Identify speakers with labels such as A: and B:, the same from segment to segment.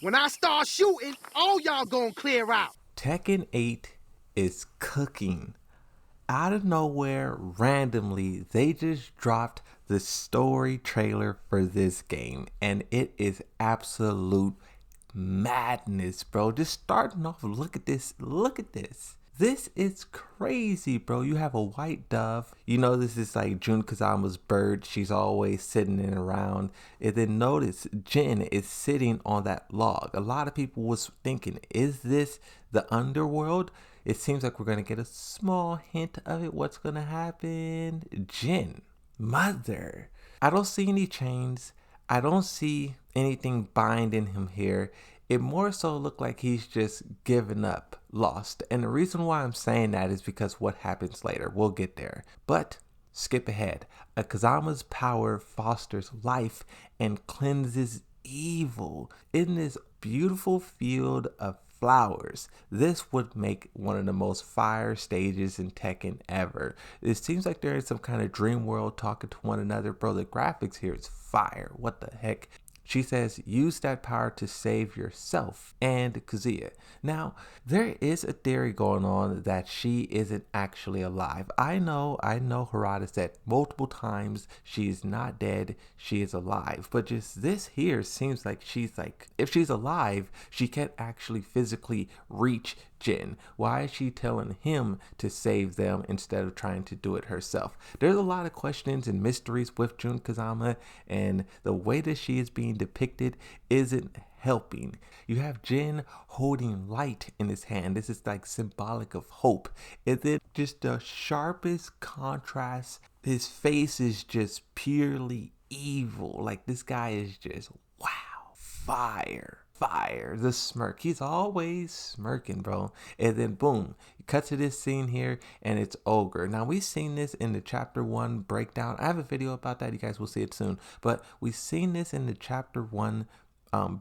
A: When I start shooting, all y'all gonna clear out.
B: Tekken 8 is cooking. Out of nowhere, randomly, they just dropped the story trailer for this game, and it is absolute madness, bro. Just starting off, look at this. Look at this. This is crazy, bro. You have a white dove. You know this is like Jun Kazama's bird. She's always sitting in around. And then notice Jin is sitting on that log. A lot of people was thinking, is this the underworld? It seems like we're going to get a small hint of it. What's going to happen? Jin, mother. I don't see any chains. I don't see anything binding him here. It more so looked like he's just given up, lost. And the reason why I'm saying that is because what happens later. We'll get there. But skip ahead. A Kazama's power fosters life and cleanses evil. In this beautiful field of flowers, this would make one of the most fire stages in Tekken ever. It seems like they're in some kind of dream world talking to one another. Bro, the graphics here is fire. What the heck? She says, use that power to save yourself and Kazuya. Now, there is a theory going on that she isn't actually alive. I know Harada said multiple times she's not dead, she is alive. But just this here seems like she's like, if she's alive, she can't actually physically reach Jin. Why is she telling him to save them instead of trying to do it herself? There's a lot of questions and mysteries with Jun Kazama, and the way that she is being depicted isn't helping. You have Jin holding light in his hand. This is like symbolic of hope. And then just the sharpest contrast, his face is just purely evil. Like this guy is just wow, fire. The smirk. He's always smirking, bro. And then boom, you cut to this scene here and it's Ogre. Now we've seen this in the chapter 1 breakdown. I have a video about that. You guys will see it soon. But we've seen this in the chapter 1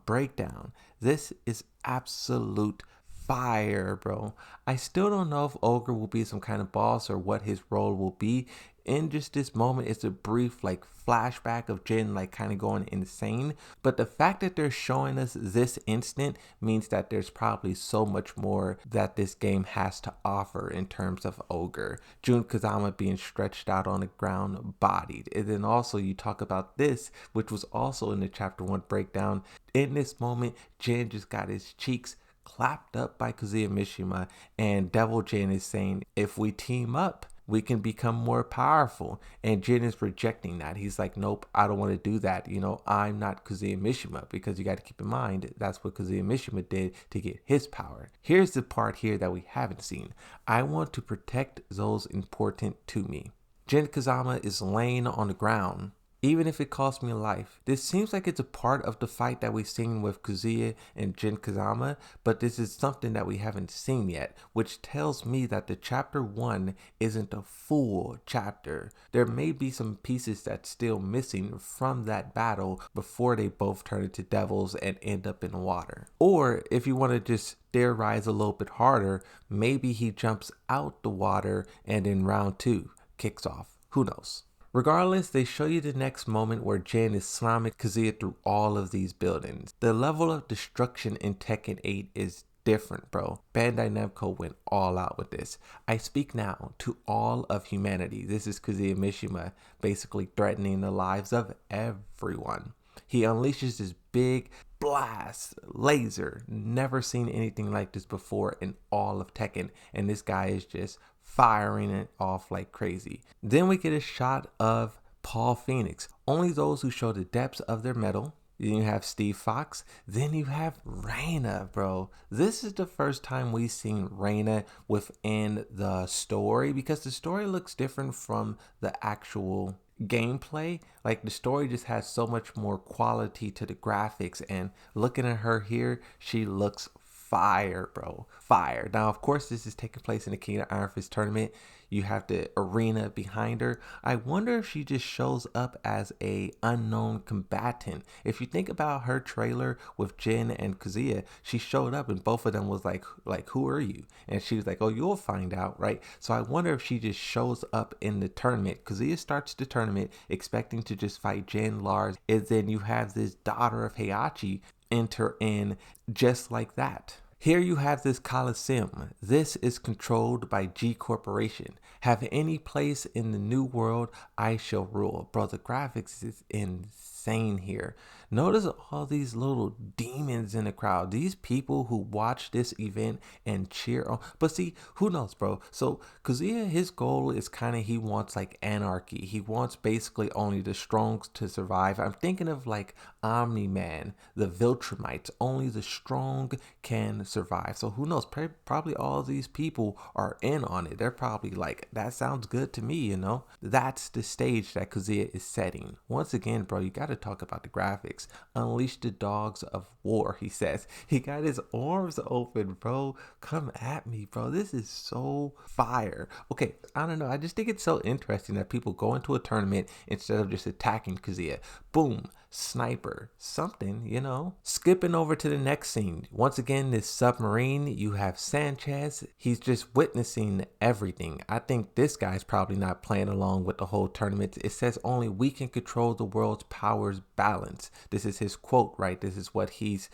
B: breakdown. This is absolute fire, bro. I still don't know if Ogre will be some kind of boss or what his role will be. In just this moment, it's a brief like flashback of Jin like kind of going insane. But the fact that they're showing us this instant means that there's probably so much more that this game has to offer in terms of Ogre. Jun Kazama being stretched out on the ground, bodied. And then also you talk about this, which was also in the chapter 1 breakdown. In this moment, Jin just got his cheeks clapped up by Kazuya Mishima, and Devil Jin is saying, if we team up, we can become more powerful. And Jin is rejecting that. He's like, nope, I don't want to do that. You know, I'm not Kazuya Mishima, because you got to keep in mind that's what Kazuya Mishima did to get his power. Here's the part here that we haven't seen. I want to protect those important to me. Jin Kazama is laying on the ground. Even if it costs me a life. This seems like it's a part of the fight that we've seen with Kazuya and Jin Kazama, but this is something that we haven't seen yet, which tells me that the chapter 1 isn't a full chapter. There may be some pieces that's still missing from that battle before they both turn into devils and end up in water. Or if you want to just theorize a little bit harder, maybe he jumps out the water and in round 2 kicks off. Who knows? Regardless, they show you the next moment where Jin is slamming Kazuya through all of these buildings. The level of destruction in Tekken 8 is different, bro. Bandai Namco went all out with this. I speak now to all of humanity. This is Kazuya Mishima basically threatening the lives of everyone. He unleashes this big blast, laser. Never seen anything like this before in all of Tekken. And this guy is just firing it off like crazy. Then we get a shot of Paul Phoenix. Only those who show the depths of their metal. Then you have Steve Fox. Then you have Reina, bro. This is the first time we've seen Reina within the story, because the story looks different from the actual gameplay. Like the story just has so much more quality to the graphics, and looking at her here, she looks fire, bro. Fire. Now, of course, this is taking place in the King of Iron Fist tournament. You have the arena behind her. I wonder if she just shows up as a unknown combatant. If you think about her trailer with Jin and Kazuya, she showed up and both of them was like, who are you? And she was like, oh, you'll find out, right? So I wonder if she just shows up in the tournament. Kazuya starts the tournament expecting to just fight Jin, Lars, and then you have this daughter of Heihachi enter in just like that. Here you have this Coliseum. This is controlled by G Corporation. Have any place in the new world, I shall rule. Bro, the graphics is insane here. Notice all these little demons in the crowd. These people who watch this event and cheer on. But see, who knows, bro? So Kazuya, his goal is kind of, he wants like anarchy. He wants basically only the strong to survive. I'm thinking of like Omni-Man, the Viltrumites. Only the strong can survive. So who knows? Probably all these people are in on it. They're probably like, that sounds good to me, you know? That's the stage that Kazuya is setting. Once again, bro, you got to talk about the graphics. Unleash the dogs of war, he says. He got his arms open, bro. Come at me, bro. This is so fire. Okay, I don't know. I just think it's so interesting that people go into a tournament instead of just attacking Kazuya. Boom. Sniper, something, you know. Skipping over to the next scene. Once again, this submarine, you have Sanchez. He's just witnessing everything. I think this guy's probably not playing along with the whole tournament. It says only we can control the world's powers balance. This is his quote, right? This is what he's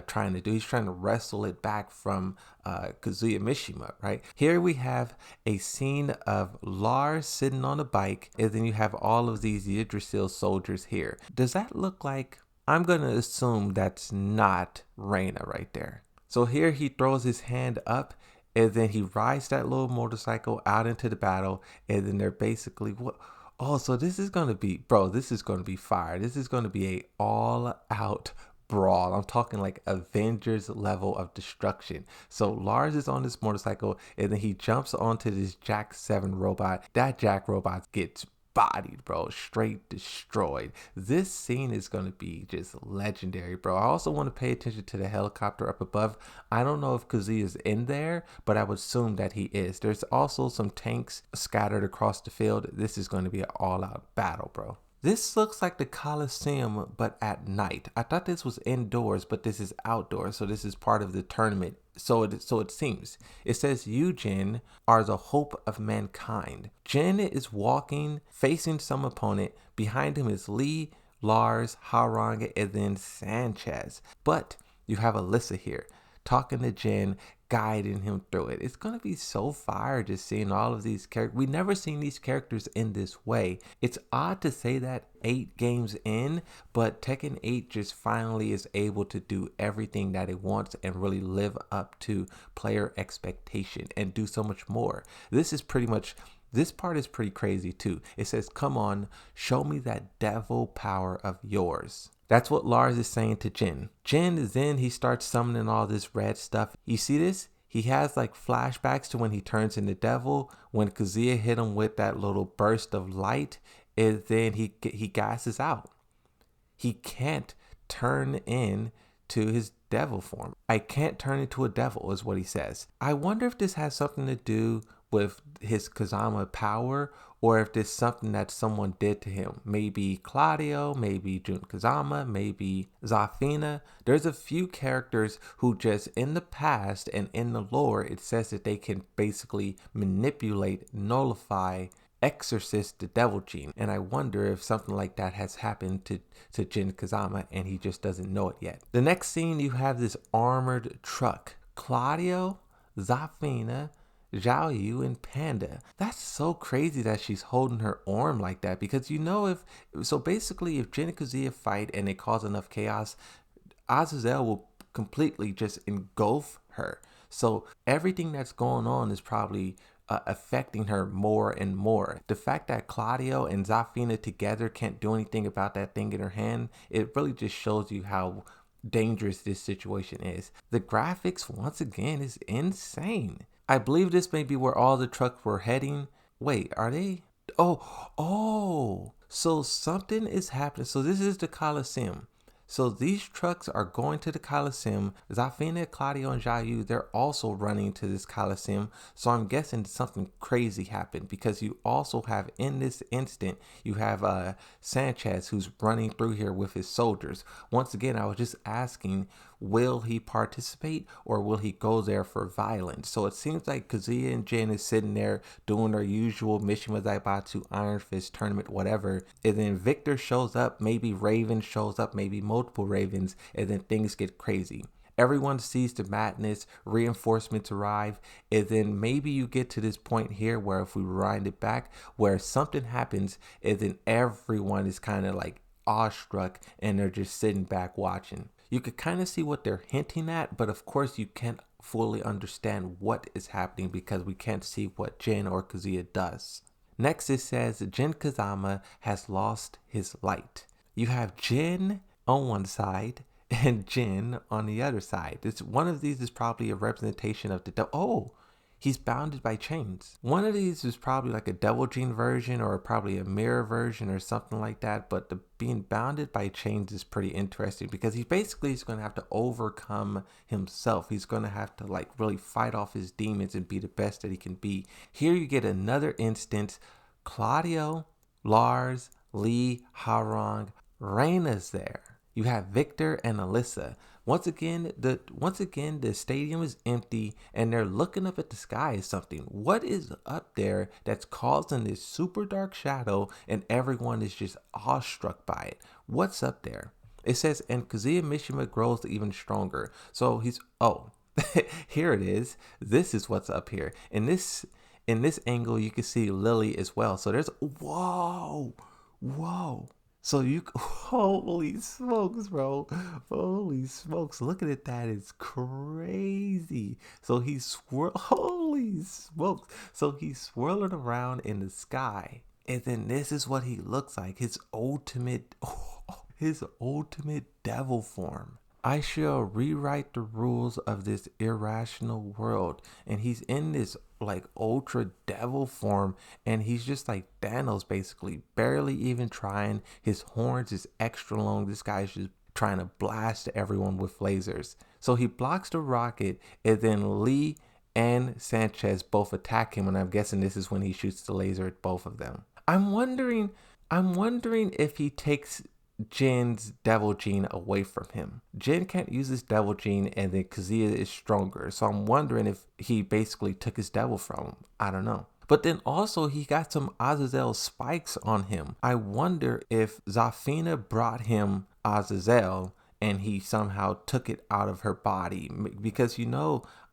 B: trying to do. He's trying to wrestle it back from Kazuya Mishima, right? Here we have a scene of Lars sitting on a bike, and then you have all of these Yggdrasil soldiers here. Does that look like, I'm going to assume that's not Reina right there. So here he throws his hand up, and then he rides that little motorcycle out into the battle, and then they're basically, what? Oh, so this is going to be, bro, this is going to be fire. This is going to be a all-out brawl. I'm talking like Avengers level of destruction. So Lars is on this motorcycle, and then he jumps onto this Jack 7 robot. That Jack robot gets bodied, bro, straight destroyed. This scene is going to be just legendary, bro. I also want to pay attention to the helicopter up above. I don't know if Kazuya is in there, but I would assume that he is. There's also some tanks scattered across the field. This is going to be an all-out battle, bro. This looks like the Coliseum, but at night. I thought this was indoors, but this is outdoors. So this is part of the tournament. So it seems. It says you, Jin, are the hope of mankind. Jin is walking, facing some opponent. Behind him is Lee, Lars, Harang, and then Sanchez. But you have Alyssa here, talking to Jin, guiding him through it. It's going to be so fire just seeing all of these characters. We never seen these characters in this way. It's odd to say that 8 games in, but Tekken 8 just finally is able to do everything that it wants and really live up to player expectation and do so much more. This part is pretty crazy too. It says, come on, show me that devil power of yours. That's what Lars is saying to Jin. Jin, then he starts summoning all this red stuff. You see this? He has like flashbacks to when he turns into devil, when Kazuya hit him with that little burst of light, and then he gasses out. He can't turn in to his devil form. I can't turn into a devil is what he says. I wonder if this has something to do with his Kazama power, or if there's something that someone did to him. Maybe Claudio, maybe Jun Kazama, maybe Zafina. There's a few characters who just in the past and in the lore, it says that they can basically manipulate, nullify, exorcist the devil gene. And I wonder if something like that has happened to Jin Kazama and he just doesn't know it yet. The next scene, you have this armored truck. Claudio, Zafina, Zhao Yu, and Panda. That's so crazy that she's holding her arm like that, because you know, so basically if Jin and Kazuya fight and they cause enough chaos, Azazel will completely just engulf her. So everything that's going on is probably affecting her more and more. The fact that Claudio and Zafina together can't do anything about that thing in her hand, it really just shows you how dangerous this situation is. The graphics, once again, is insane. I believe this may be where all the trucks were heading. Wait, are they? Oh, so something is happening. So this is the Coliseum. So these trucks are going to the Coliseum. Zafina, Claudio, and Zhao Yu, they're also running to this Coliseum. So I'm guessing something crazy happened, because you also have, in this instant, you have Sanchez who's running through here with his soldiers. Once again, I was just asking, will he participate or will he go there for violence? So it seems like Kazuya and Jin is sitting there doing their usual Mishima Zaibatsu, Iron Fist tournament, whatever. And then Victor shows up, maybe Raven shows up, maybe multiple Ravens, and then things get crazy. Everyone sees the madness, reinforcements arrive, and then maybe you get to this point here where if we rewind it back, where something happens, and then everyone is kind of like awestruck and they're just sitting back watching. You could kind of see what they're hinting at, but of course you can't fully understand what is happening because we can't see what Jin or Kazuya does. Next it says Jin Kazama has lost his light. You have Jin on one side and Jin on the other side. One of these is probably a representation of the devil. Oh, he's bounded by chains. One of these is probably like a Devil Gene version or probably a mirror version or something like that. But the being bounded by chains is pretty interesting because he basically is going to have to overcome himself. He's going to have to like really fight off his demons and be the best that he can be. Here you get another instance. Claudio, Lars, Lee, Harong, Reina's there. You have Victor and Alyssa. Once again, the stadium is empty and they're looking up at the sky as something. What is up there that's causing this super dark shadow and everyone is just awestruck by it? What's up there? It says, and Kazuya Mishima grows even stronger. So here it is. This is what's up here. In this angle, you can see Lily as well. So there's, whoa. So holy smokes, bro. Holy smokes. Look at it. That is crazy. So holy smokes. So he's swirling around in the sky. And then this is what he looks like. His ultimate devil form. I shall rewrite the rules of this irrational world. And he's in this like ultra devil form and he's just like Thanos basically, barely even trying. His horns is extra long. This guy's just trying to blast everyone with lasers. So he blocks the rocket and then Lee and Sanchez both attack him and I'm guessing this is when he shoots the laser at both of them. I'm wondering if he takes Jin's devil gene away from him. Jin can't use his devil gene and then Kazuya is stronger. So I'm wondering if he basically took his devil from him. I don't know. But then also he got some Azazel spikes on him. I wonder if Zafina brought him Azazel and he somehow took it out of her body because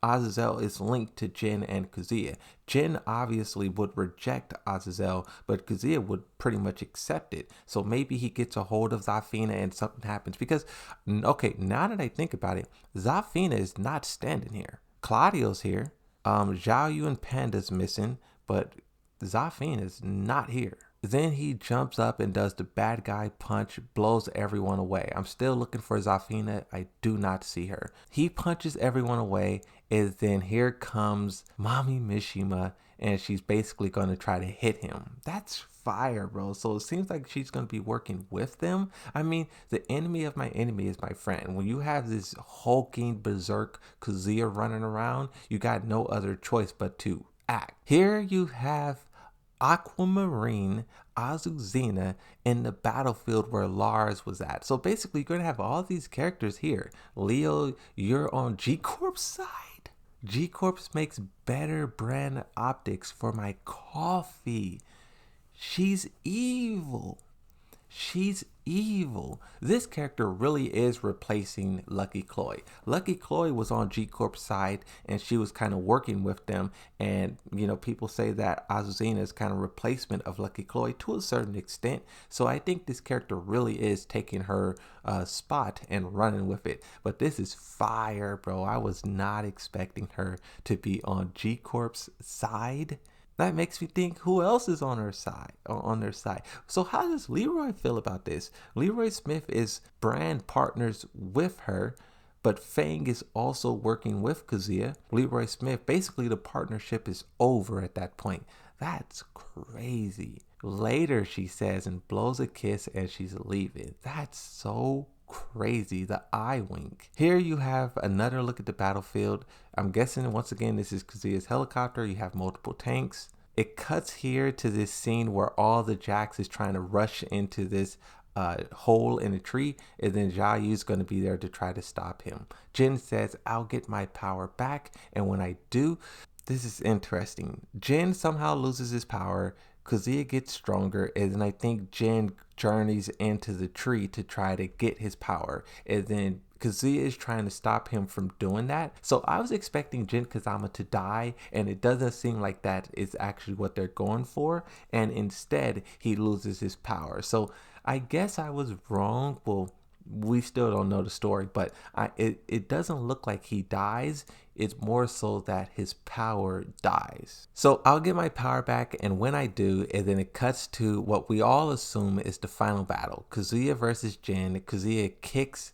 B: Azazel is linked to Jin and Kazuya. Jin obviously would reject Azazel, but Kazuya would pretty much accept it. So maybe he gets a hold of Zafina and something happens. Because, okay, now that I think about it, Zafina is not standing here. Claudio's here. Zhao Yu and Panda's missing, but Zafina is not here. Then he jumps up and does the bad guy punch, blows everyone away. I'm still looking for Zafina. I do not see her. He punches everyone away, and then here comes Mommy Mishima, and she's basically going to try to hit him. That's fire, bro. So it seems like she's going to be working with them. I mean, the enemy of my enemy is my friend. When you have this hulking berserk Kazuya running around, you got no other choice but to act. Here you have Aquamarine Azuzina in the battlefield where Lars was at. So basically, you're going to have all these characters here. Leo, you're on G-Corp's side. G-Corp's makes better brand optics for my coffee. She's evil. This character really is replacing Lucky Chloe. Lucky Chloe was on G-Corp's side and she was kind of working with them. And, people say that Azuzina is kind of replacement of Lucky Chloe to a certain extent. So I think this character really is taking her spot and running with it. But this is fire, bro. I was not expecting her to be on G-Corp's side. That makes me think who else is on their side. So how does Leroy feel about this? Leroy Smith is brand partners with her, but Fang is also working with Kazuya. Leroy Smith, basically the partnership is over at that point. That's crazy. Later, she says, and blows a kiss as she's leaving. That's so crazy. The eye wink. Here you have another look at the battlefield. I'm guessing once again this is Kazuya's helicopter. You have multiple tanks. It cuts here to this scene where all the Jacks is trying to rush into this hole in a tree, and then Jiayu's going to be there to try to stop him. Jin says, I'll get my power back, and when I do, this is interesting. Jin somehow loses his power, Kazuya gets stronger, and then I think Jin journeys into the tree to try to get his power, and then Kazuya is trying to stop him from doing that. So I was expecting Jin Kazama to die, and it doesn't seem like that is actually what they're going for, and instead he loses his power. So I guess I was wrong. Well, we still don't know the story, but it doesn't look like he dies. It's more so that his power dies. So I'll get my power back, and when I do, and then it cuts to what we all assume is the final battle. Kazuya versus Jin. Kazuya kicks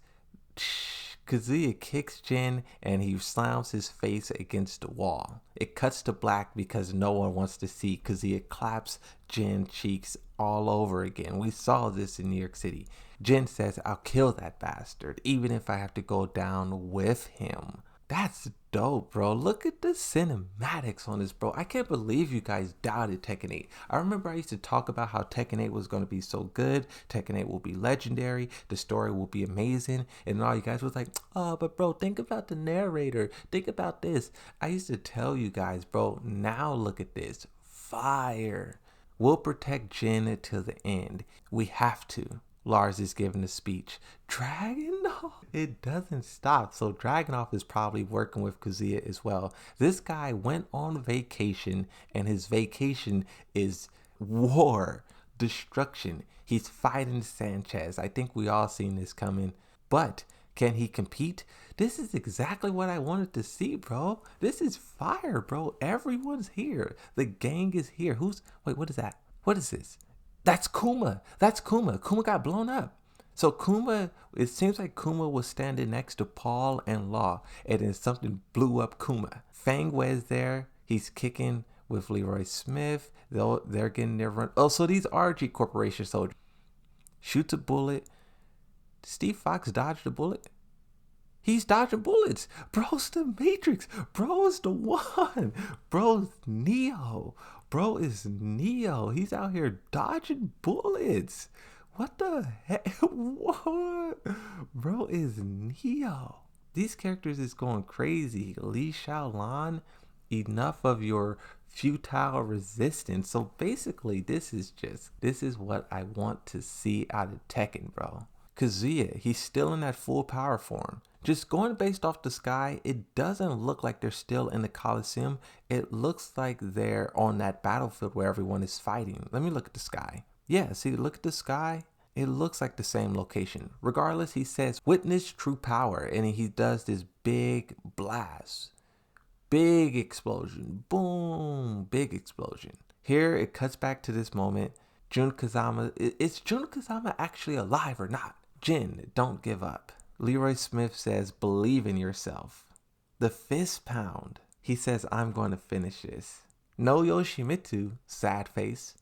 B: Jin and he slams his face against the wall. It cuts to black because no one wants to see Kazuya claps Jin cheeks all over again. We saw this in New York City. Jin says, I'll kill that bastard, even if I have to go down with him. That's dope, bro. Look at the cinematics on this, bro. I can't believe you guys doubted Tekken 8. I remember I used to talk about how Tekken 8 was going to be so good. Tekken 8 will be legendary. The story will be amazing. And all you guys was like, oh, but bro, think about the narrator. Think about this. I used to tell you guys, bro, now look at this. Fire. We'll protect Jin to the end. We have to. Lars is giving a speech. Dragunov? It doesn't stop. So Dragunov is probably working with Kazuya as well. This guy went on vacation, and his vacation is war, destruction. He's fighting Sanchez. I think we all seen this coming. But can he compete? This is exactly what I wanted to see, bro. This is fire, bro. Everyone's here. The gang is here. Wait, what is that? What is this? That's Kuma. That's Kuma. Kuma got blown up. So Kuma, it seems like Kuma was standing next to Paul and Law, and then something blew up Kuma. Fang Wei's there. He's kicking with Leroy Smith. They're getting their run. Oh, so these RG Corporation soldiers. Shoots a bullet. Steve Fox dodged a bullet. He's dodging bullets. Bro's the Matrix. Bro's the one. Bro's Neo. Bro is Neo. He's out here dodging bullets. What the heck? What? Bro is Neo. These characters is going crazy. Li Xiaolan, enough of your futile resistance. So basically, this is what I want to see out of Tekken, bro. Kazuya, he's still in that full power form. Just going based off the sky, it doesn't look like they're still in the Coliseum. It looks like they're on that battlefield where everyone is fighting. Let me look at the sky. Yeah, see, look at the sky. It looks like the same location. Regardless, he says, witness true power. And he does this big blast. Big explosion. Boom. Big explosion. Here, it cuts back to this moment. Jun Kazama, is Jun Kazama actually alive or not? Jin, don't give up. Leroy Smith says, believe in yourself. The fist pound. He says, I'm going to finish this. No Yoshimitsu, sad face.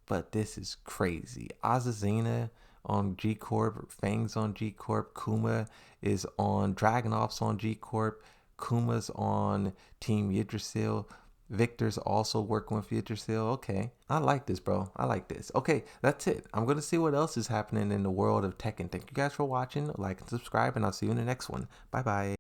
B: But this is crazy. Azazina on G Corp, Fang's on G Corp, Kuma is on, Dragunov's on G Corp, Kuma's on Team Yggdrasil. Victor's also working with Yggdrasil. Okay, I like this, bro. I like this. Okay, that's it. I'm going to see what else is happening in the world of Tekken. Thank you guys for watching. Like and subscribe, and I'll see you in the next one. Bye-bye.